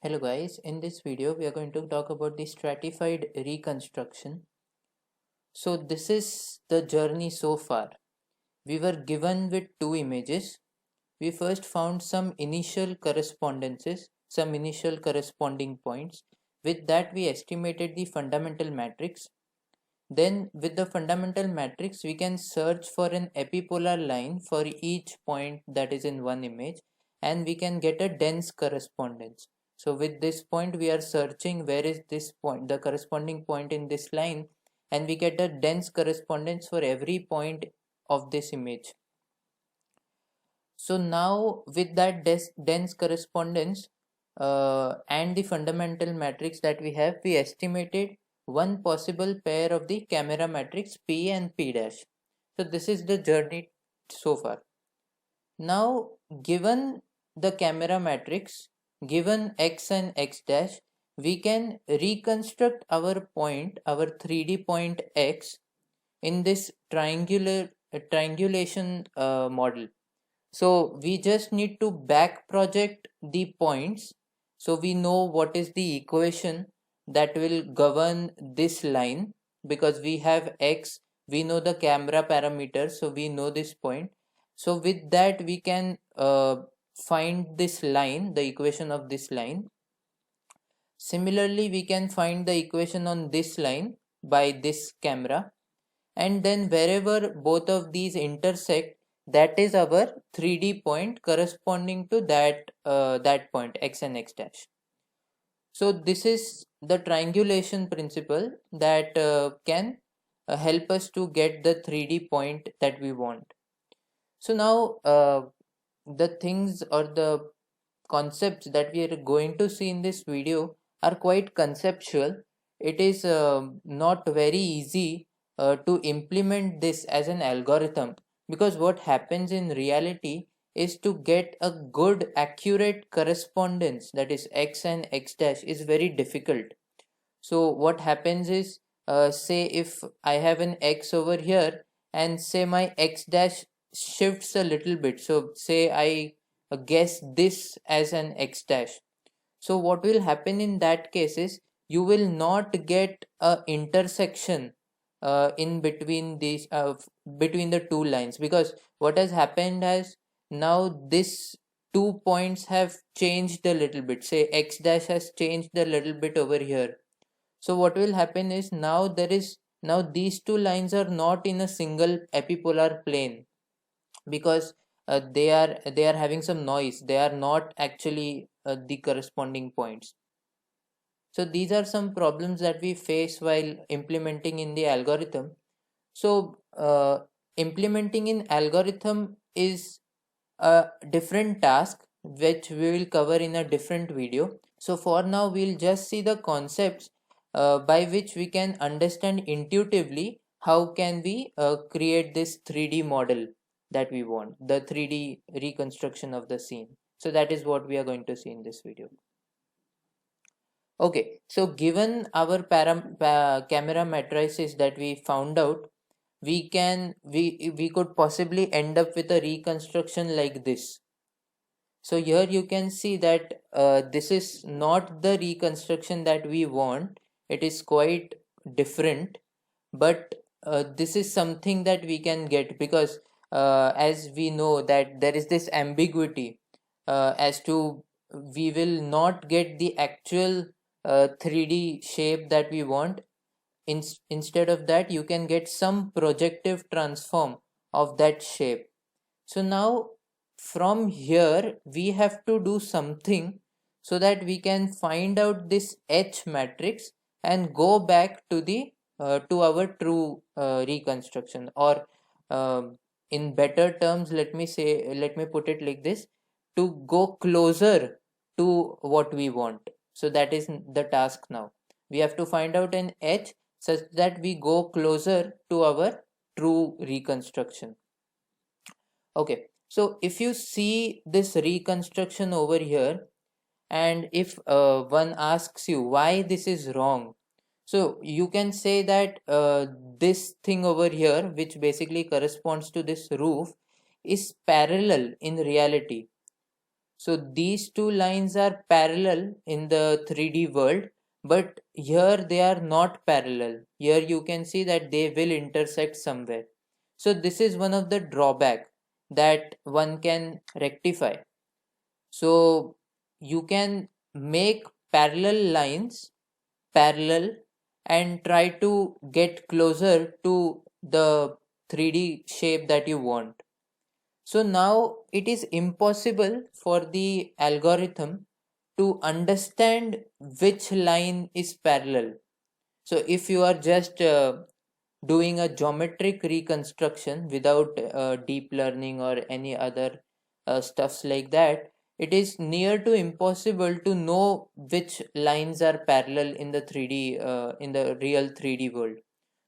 Hello guys, in this video we are going to talk about the stratified reconstruction. So this is the journey so far. We were given with two images. We first found some initial correspondences, some initial corresponding points. With that we estimated the fundamental matrix. Then with the fundamental matrix we can search for an epipolar line for each point that is in one image, and we can get a dense correspondence. So with this point we are searching where is this point, the corresponding point in this line, and we get a dense correspondence for every point of this image. So now with that dense correspondence and the fundamental matrix that we have, we estimated one possible pair of the camera matrix P and P dash. So this is the journey so far. Now given the camera matrix, given X and X dash, we can reconstruct our point, our 3D point X in this triangulation model. So we just need to back project the points, so we know what is the equation that will govern this line, because we have X, we know the camera parameters, so we know this point. So with that we can find this line, the equation of this line. Similarly we can find the equation on this line by this camera, and then wherever both of these intersect, that is our 3D point corresponding to that point X and X dash. So this is the triangulation principle that can help us to get the 3D point that we want. So now the things or the concepts that we are going to see in this video are quite conceptual. It is not very easy to implement this as an algorithm, because what happens in reality is to get a good accurate correspondence, that is X and X dash, is very difficult. So what happens is, say if I have an X over here and say my X dash shifts a little bit, so say I guess this as an X dash. So what will happen in that case is you will not get a intersection in between these between the two lines, because what has happened has, now this 2 points have changed a little bit, say X dash has changed a little bit over here. So what will happen is, now these two lines are not in a single epipolar plane, because they are having some noise, they are not actually the corresponding points. So these are some problems that we face while implementing in the algorithm. So implementing in algorithm is a different task which we will cover in a different video. So for now we'll just see the concepts by which we can understand intuitively how can we create this 3D model that we want, the 3D reconstruction of the scene. So that is what we are going to see in this video. Okay, so given our camera matrices that we found out, we could possibly end up with a reconstruction like this. So here you can see that this is not the reconstruction that we want. It is quite different, but this is something that we can get, because as we know that there is this ambiguity as to, we will not get the actual 3D shape that we want. Instead of that you can get some projective transform of that shape. So now from here we have to do something so that we can find out this H matrix and go back to the to our true reconstruction, or in better terms, let me put it like this, to go closer to what we want. So that is the task now. We have to find out an H such that we go closer to our true reconstruction. Okay, so if you see this reconstruction over here, and if one asks you why this is wrong, so you can say that this thing over here, which basically corresponds to this roof, is parallel in reality. So these two lines are parallel in the 3D world, but here they are not parallel. Here you can see that they will intersect somewhere. So this is one of the drawback that one can rectify. So you can make parallel lines parallel and try to get closer to the 3D shape that you want. So now it is impossible for the algorithm to understand which line is parallel. So if you are just doing a geometric reconstruction without deep learning or any other stuffs like that, it is near to impossible to know which lines are parallel in the 3D in the real 3D world.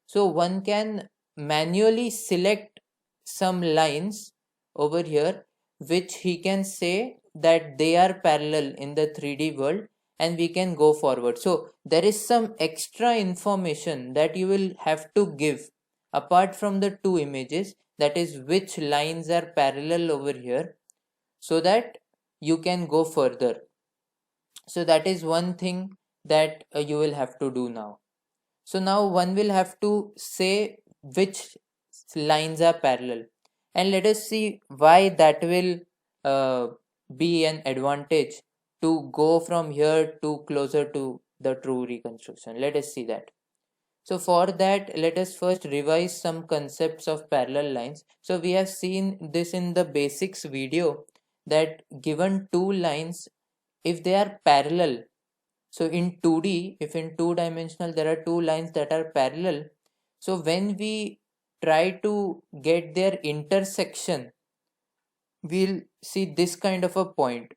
So one can manually select some lines over here which he can say that they are parallel in the 3D world, and we can go forward. So there is some extra information that you will have to give apart from the two images, that is which lines are parallel over here, so that you can go further. So that is one thing that you will have to do now. So now one will have to say which lines are parallel, and let us see why that will uh, be an advantage to go from here to closer to the true reconstruction. Let us see that. So for that, let us first revise some concepts of parallel lines. So we have seen this in the basics video, that given two lines, if they are parallel, so in 2D, if in two dimensional there are two lines that are parallel, so when we try to get their intersection, we'll see this kind of a point,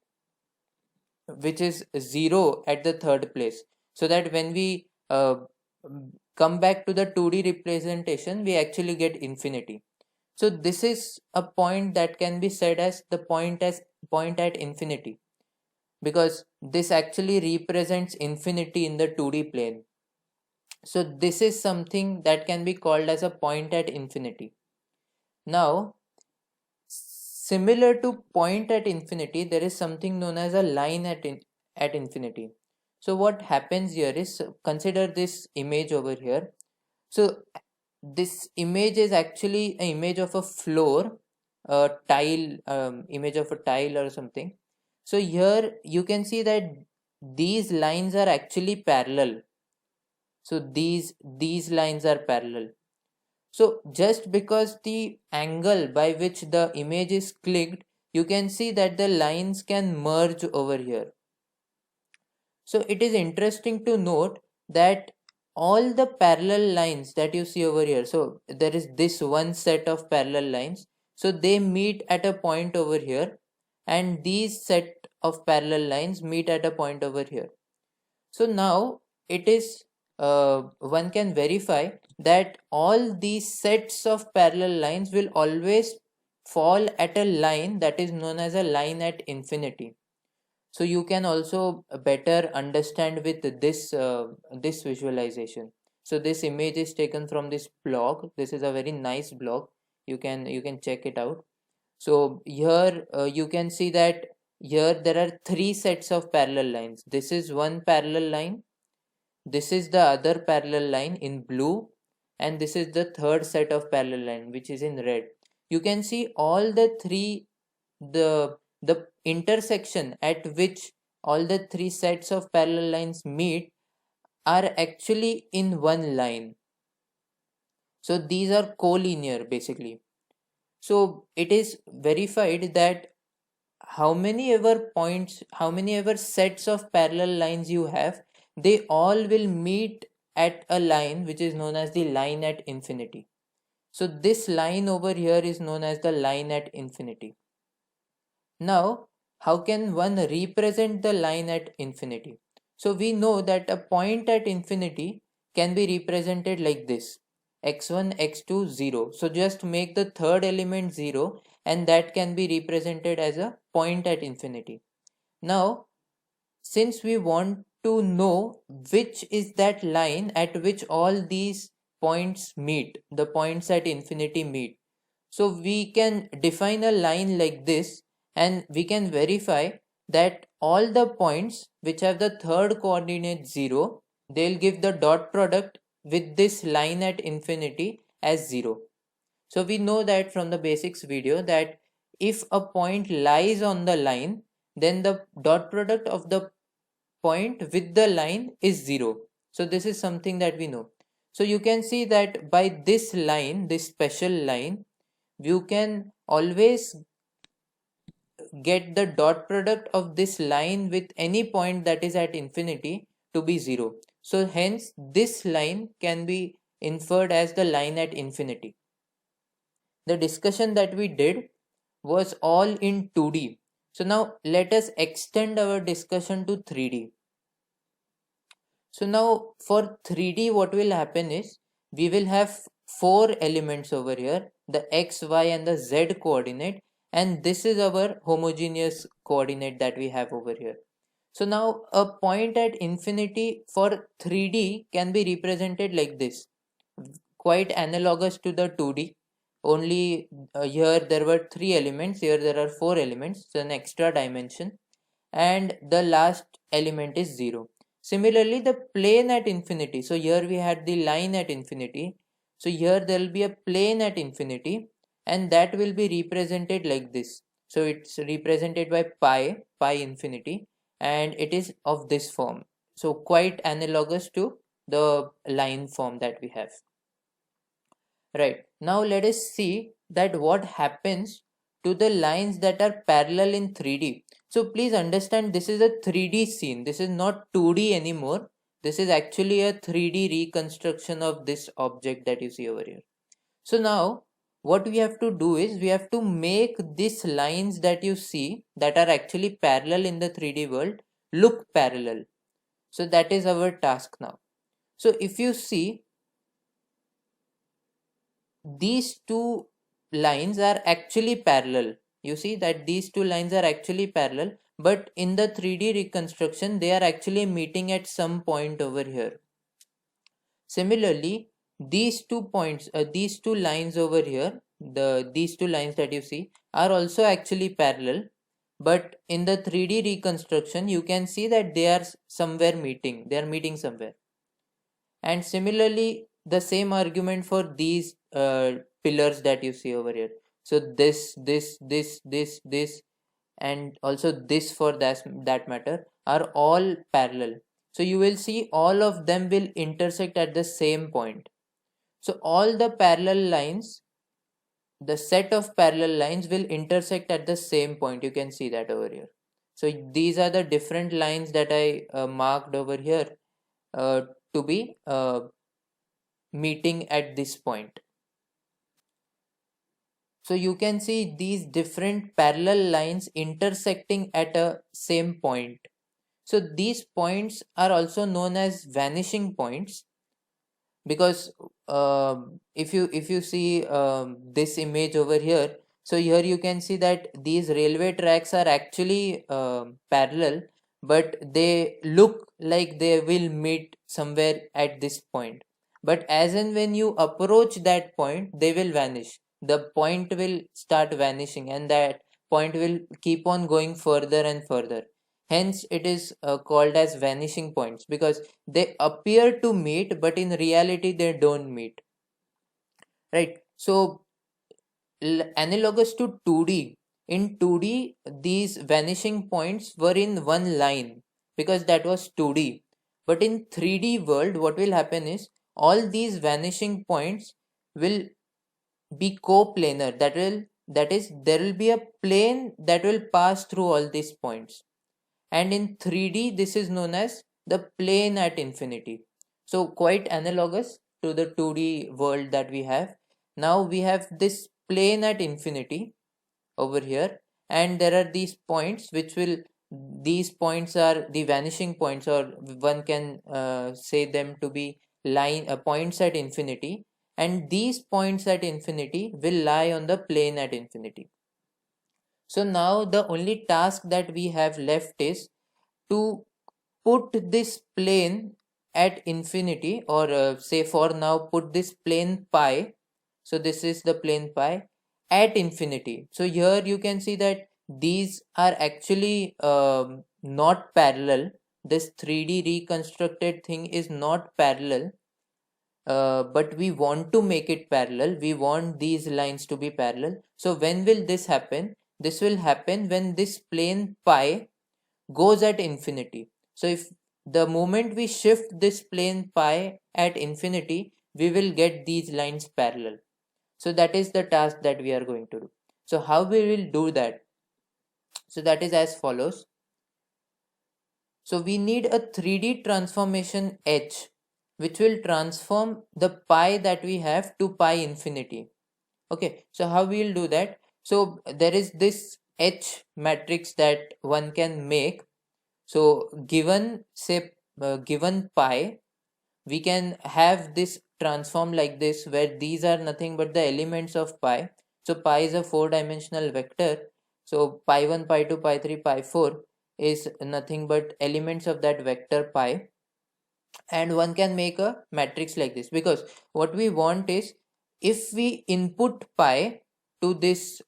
which is 0 at the third place. So that when we come back to the 2D representation, we actually get infinity. So this is a point that can be said as the point at infinity, because this actually represents infinity in the 2D plane. So this is something that can be called as a point at infinity. Now, similar to point at infinity, there is something known as a line at infinity. So what happens here is, consider this image over here. So this image is actually an image of a floor, a tile, image of a tile or something. So here you can see that these lines are actually parallel. So these lines are parallel. So just because the angle by which the image is clicked, you can see that the lines can merge over here. So it is interesting to note that all the parallel lines that you see over here, so there is this one set of parallel lines, so they meet at a point over here, and these set of parallel lines meet at a point over here. So now it is one can verify that all these sets of parallel lines will always fall at a line that is known as a line at infinity. So you can also better understand with this visualization. So this image is taken from this blog. This is a very nice blog. You can check it out. So here you can see that here there are three sets of parallel lines. This is one parallel line, this is the other parallel line in blue, and this is the third set of parallel line which is in red. You can see all the three, the intersection at which all the three sets of parallel lines meet are actually in one line. So these are collinear basically. So it is verified that how many ever points, how many ever sets of parallel lines you have, they all will meet at a line which is known as the line at infinity. So this line over here is known as the line at infinity. Now, how can one represent the line at infinity? So we know that a point at infinity can be represented like this: x1, x2, 0. So just make the third element 0, and that can be represented as a point at infinity. Now, since we want to know which is that line at which all these points meet, the points at infinity meet, so we can define a line like this, and we can verify that all the points which have the third coordinate 0, they'll give the dot product with this line at infinity as 0. So we know that from the basics video that if a point lies on the line, then the dot product of the point with the line is 0. So this is something that we know. So you can see that by this line, this special line, you can always get the dot product of this line with any point that is at infinity to be 0. So hence this line can be inferred as the line at infinity. The discussion that we did was all in 2D. So now let us extend our discussion to 3D. So now for 3D, what will happen is we will have 4 elements over here, the x, y and the z coordinate, and this is our homogeneous coordinate that we have over here. So now a point at infinity for 3D can be represented like this, quite analogous to the 2D. Only here there were 3 elements, here there are 4 elements, so an extra dimension, and the last element is 0. Similarly, the plane at infinity, so here we had the line at infinity, so here there will be a plane at infinity, and that will be represented like this. So it's represented by pi infinity, and it is of this form. So quite analogous to the line form that we have. Right, now let us see that what happens to the lines that are parallel in 3D. So please understand, this is a 3D scene. This is not 2D anymore. This is actually a 3D reconstruction of this object that you see over here. So now what we have to do is we have to make these lines that you see that are actually parallel in the 3D world look parallel. So that is our task now. So if you see, these two lines are actually parallel. You see that these two lines are actually parallel, but in the 3D reconstruction they are actually meeting at some point over here. Similarly, these 2 points, these 2 lines over here, these 2 lines that you see are also actually parallel, but in the 3D reconstruction you can see that they are somewhere meeting, they are meeting somewhere. And similarly, the same argument for these pillars that you see over here. So this and also this for that matter are all parallel. So you will see all of them will intersect at the same point. So all the parallel lines, the set of parallel lines will intersect at the same point. You can see that over here. So these are the different lines that I marked over here to be meeting at this point. So you can see these different parallel lines intersecting at a same point. So these points are also known as vanishing points, because if you see this image over here, so here you can see that these railway tracks are actually parallel, but they look like they will meet somewhere at this point. But as and when you approach that point, they will vanish. The point will start vanishing, and that point will keep on going further and further. Hence it is called as vanishing points, because they appear to meet but in reality they don't meet. Right, so analogous to 2D, in 2D these vanishing points were in one line because that was 2D. But in 3D world, what will happen is all these vanishing points will be coplanar. That is, there will be a plane that will pass through all these points, and in 3D this is known as the plane at infinity. So quite analogous to the 2D world that we have. Now we have this plane at infinity over here, and there are these points which will, these points are the vanishing points, or one can say them to be line points at infinity, and these points at infinity will lie on the plane at infinity. So now the only task that we have left is to put this plane at infinity, or say for now put this plane pi. So this is the plane pi at infinity. So here you can see that these are actually not parallel. This 3D reconstructed thing is not parallel, but we want to make it parallel. We want these lines to be parallel. So when will this happen? This will happen when this plane pi goes at infinity. So if the moment we shift this plane pi at infinity, we will get these lines parallel. So that is the task that we are going to do. So how we will do that? So that is as follows. So we need a 3D transformation H, which will transform the pi that we have to pi infinity. Okay, so how we will do that? So there is this H matrix that one can make. So given, say, given pi, we can have this transform like this, where these are nothing but the elements of pi. So pi is a 4-dimensional vector. So pi 1, pi 2, pi 3, pi 4 is nothing but elements of that vector pi. And one can make a matrix like this, because what we want is, if we input pi to this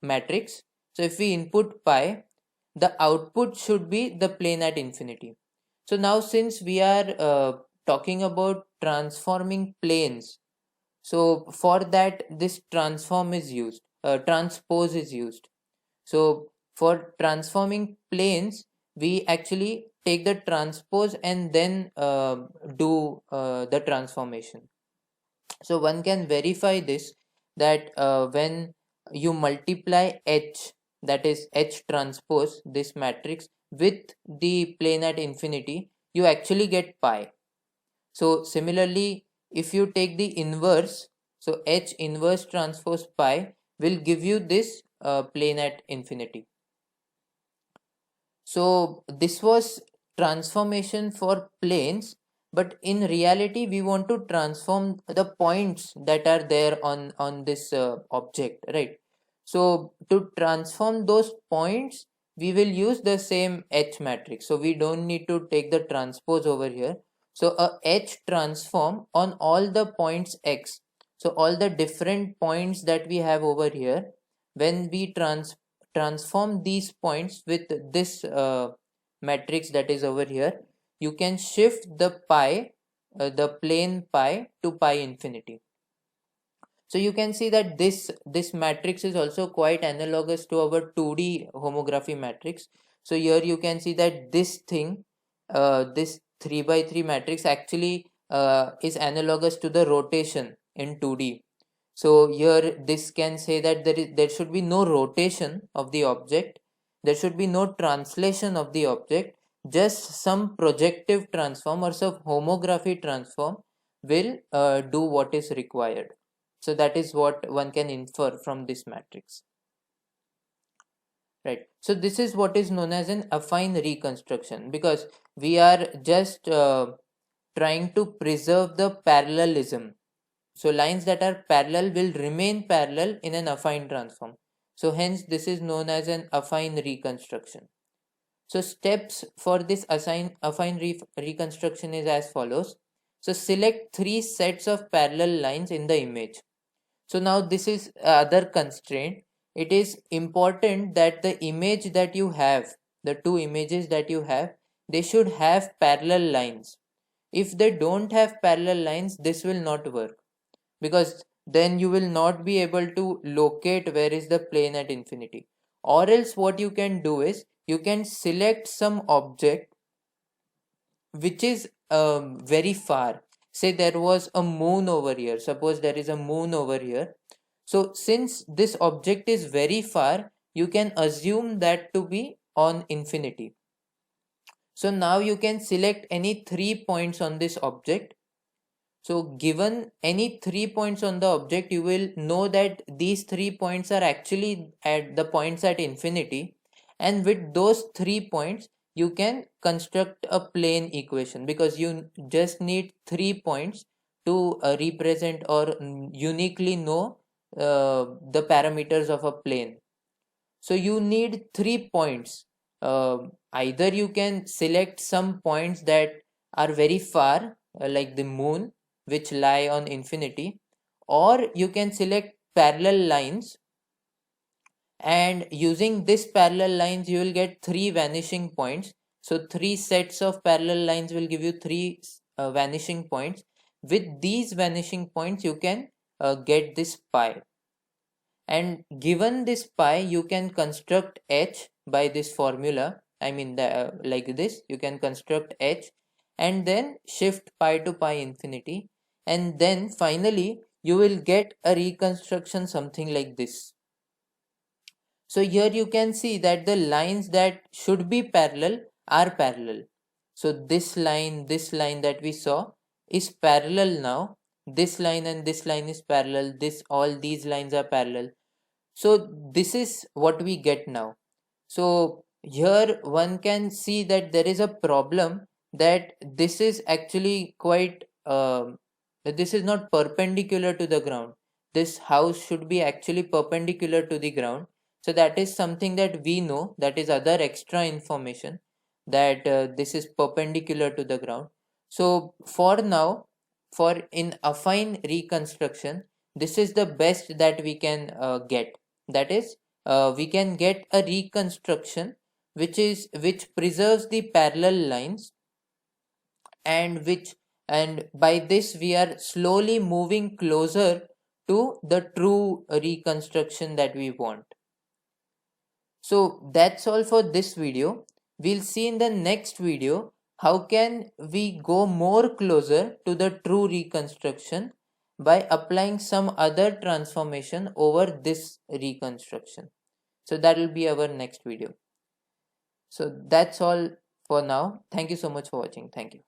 matrix, so if we input pi, the output should be the plane at infinity. So now, since we are talking about transforming planes, so for that this transform is used, transpose is used. So for transforming planes, we actually take the transpose and then do the transformation. So one can verify this, that when you multiply H, that is H transpose, this matrix, with the plane at infinity, you actually get pi. So similarly, if you take the inverse, so H inverse transpose pi will give you this plane at infinity. So this was transformation for planes, but in reality we want to transform the points that are there on this object, right? So to transform those points, we will use the same H matrix. So we don't need to take the transpose over here. So a H transform on all the points X. So all the different points that we have over here, when we transform these points with this matrix that is over here, you can shift the pi, the plane pi, to pi infinity. So you can see that this matrix is also quite analogous to our 2D homography matrix. So here you can see that this thing, this 3 by 3 matrix actually is analogous to the rotation in 2D. So here this can say that there should be no rotation of the object, there should be no translation of the object, just some projective transform or some homography transform will do what is required. So that is what one can infer from this matrix, right? So this is what is known as an affine reconstruction, because we are just trying to preserve the parallelism. So lines that are parallel will remain parallel in an affine transform. So hence this is known as an affine reconstruction. So steps for this affine reconstruction is as follows. So select 3 sets of parallel lines in the image. So now this is other constraint. It is important that the image that you have, the two images that you have, they should have parallel lines. If they don't have parallel lines, this will not work, because then you will not be able to locate where is the plane at infinity. Or else what you can do is, you can select some object which is very far. Say there was a moon over here, suppose there is a moon over here. So since this object is very far, you can assume that to be on infinity. So now you can select any 3 points on this object. So given any 3 points on the object, you will know that these 3 points are actually at the points at infinity, and with those 3 points you can construct a plane equation, because you just need 3 points to represent or uniquely know the parameters of a plane. So you need 3 points. Either you can select some points that are very far, like the moon, which lie on infinity, or you can select parallel lines, and using this parallel lines you will get 3 vanishing points. So 3 sets of parallel lines will give you 3 vanishing points. With these vanishing points you can get this pi, and given this pi you can construct h by this formula. I mean like this you can construct h and then shift pi to pi infinity, and then finally you will get a reconstruction something like this. So here you can see that the lines that should be parallel are parallel. So this line that we saw is parallel now. This line and this line is parallel. All these lines are parallel. So this is what we get now. So here one can see that there is a problem, that this is actually quite this is not perpendicular to the ground. This house should be actually perpendicular to the ground. So that is something that we know, that is other extra information, that this is perpendicular to the ground. So for now, for in affine reconstruction, this is the best that we can get. That is, we can get a reconstruction which preserves the parallel lines, and by this we are slowly moving closer to the true reconstruction that we want. So that's all for this video. We'll see in the next video how can we go more closer to the true reconstruction by applying some other transformation over this reconstruction. So that will be our next video. So that's all for now. Thank you so much for watching. Thank you.